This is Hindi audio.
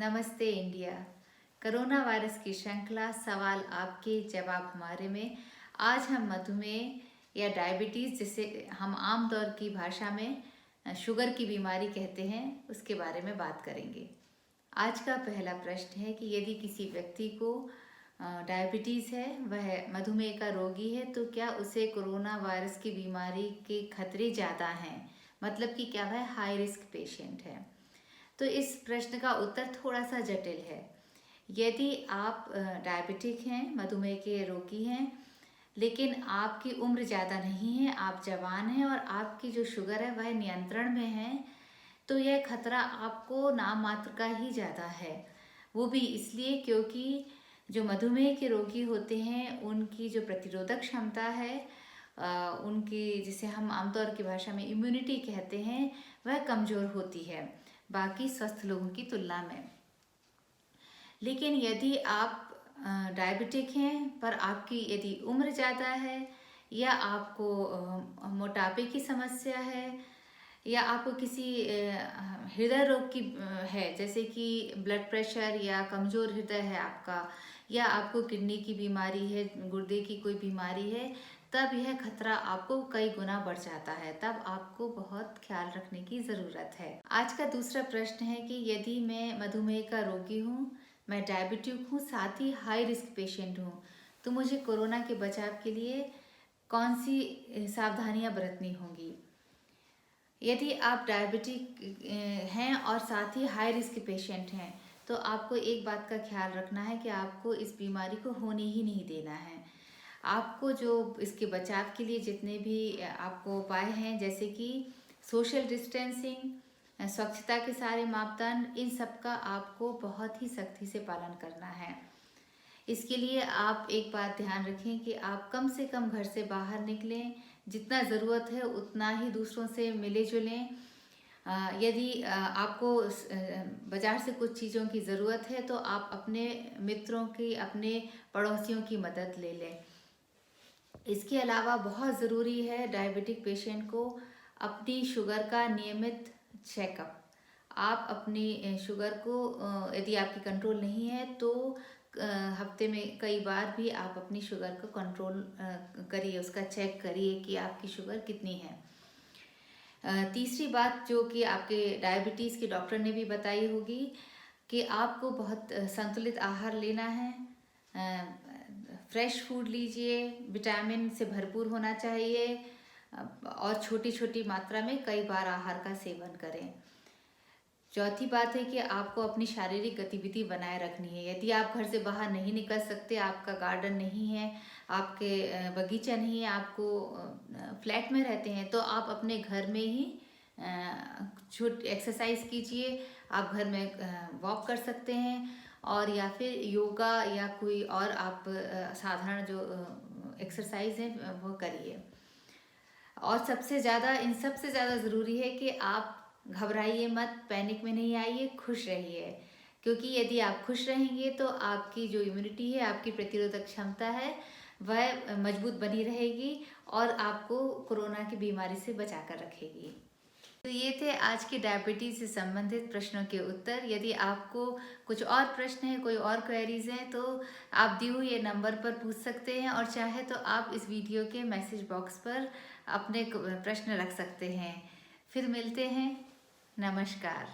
नमस्ते इंडिया। कोरोना वायरस की श्रृंखला सवाल आपके जवाब हमारे में आज हम मधुमेह या डायबिटीज़, जिसे हम आम तौर की भाषा में शुगर की बीमारी कहते हैं, उसके बारे में बात करेंगे। आज का पहला प्रश्न है कि यदि किसी व्यक्ति को डायबिटीज़ है, वह मधुमेह का रोगी है, तो क्या उसे कोरोना वायरस की बीमारी के खतरे ज़्यादा हैं? मतलब कि क्या वह हाई रिस्क पेशेंट है? तो इस प्रश्न का उत्तर थोड़ा सा जटिल है। यदि आप डायबिटिक हैं, मधुमेह के रोगी हैं, लेकिन आपकी उम्र ज़्यादा नहीं है, आप जवान हैं और आपकी जो शुगर है वह नियंत्रण में है, तो यह खतरा आपको नाम मात्र का ही ज़्यादा है। वो भी इसलिए क्योंकि जो मधुमेह के रोगी होते हैं उनकी जो प्रतिरोधक क्षमता है, उनकी, जिसे हम आमतौर की भाषा में इम्यूनिटी कहते हैं, वह कमज़ोर होती है बाकी स्वस्थ लोगों की तुलना में। लेकिन यदि आप डायबिटिक हैं पर आपकी यदि उम्र ज़्यादा है, या आपको मोटापे की समस्या है, या आपको किसी हृदय रोग की है, जैसे कि ब्लड प्रेशर या कमज़ोर हृदय है आपका, या आपको किडनी की बीमारी है, गुर्दे की कोई बीमारी है, तब यह खतरा आपको कई गुना बढ़ जाता है। तब आपको बहुत ख्याल रखने की ज़रूरत है। आज का दूसरा प्रश्न है कि यदि मैं मधुमेह का रोगी हूँ, मैं डायबिटिक हूँ, साथ ही हाई रिस्क पेशेंट हूँ, तो मुझे कोरोना के बचाव के लिए कौन सी सावधानियाँ बरतनी होंगी? यदि आप डायबिटिक हैं और साथ ही हाई रिस्क पेशेंट हैं, तो आपको एक बात का ख्याल रखना है कि आपको इस बीमारी को होने ही नहीं देना है। आपको जो इसके बचाव के लिए जितने भी आपको उपाय हैं, जैसे कि सोशल डिस्टेंसिंग, स्वच्छता के सारे मापदंड, इन सब का आपको बहुत ही सख्ती से पालन करना है। इसके लिए आप एक बात ध्यान रखें कि आप कम से कम घर से बाहर निकलें, जितना ज़रूरत है उतना ही दूसरों से मिले जुलें। यदि आपको बाज़ार से कुछ चीज़ों की ज़रूरत है, तो आप अपने मित्रों की, अपने पड़ोसियों की मदद ले लें। इसके अलावा बहुत ज़रूरी है डायबिटिक पेशेंट को अपनी शुगर का नियमित चेकअप। आप अपनी शुगर को, यदि आपकी कंट्रोल नहीं है, तो हफ्ते में कई बार भी आप अपनी शुगर को कंट्रोल करिए, उसका चेक करिए कि आपकी शुगर कितनी है। तीसरी बात जो कि आपके डायबिटीज़ के डॉक्टर ने भी बताई होगी कि आपको बहुत संतुलित आहार लेना है। फ्रेश फूड लीजिए, विटामिन से भरपूर होना चाहिए, और छोटी छोटी मात्रा में कई बार आहार का सेवन करें। चौथी बात है कि आपको अपनी शारीरिक गतिविधि बनाए रखनी है। यदि आप घर से बाहर नहीं निकल सकते, आपका गार्डन नहीं है, आपके बगीचा नहीं है, आपको फ्लैट में रहते हैं, तो आप अपने घर में ही छोटी एक्सरसाइज कीजिए। आप घर में वॉक कर सकते हैं, और या फिर योगा या कोई और आप साधारण जो एक्सरसाइज है वो करिए। और सबसे ज़्यादा, इन सबसे ज़्यादा ज़रूरी है कि आप घबराइए मत, पैनिक में नहीं आइए, खुश रहिए। क्योंकि यदि आप खुश रहेंगे तो आपकी जो इम्यूनिटी है, आपकी प्रतिरोधक क्षमता है, वह मजबूत बनी रहेगी और आपको कोरोना की बीमारी से बचा कर रखेगी। तो ये थे आज के डायबिटीज़ से संबंधित प्रश्नों के उत्तर। यदि आपको कुछ और प्रश्न हैं, कोई और क्वेरीज हैं, तो आप दिए हुए नंबर पर पूछ सकते हैं, और चाहे तो आप इस वीडियो के मैसेज बॉक्स पर अपने प्रश्न रख सकते हैं। फिर मिलते हैं। नमस्कार।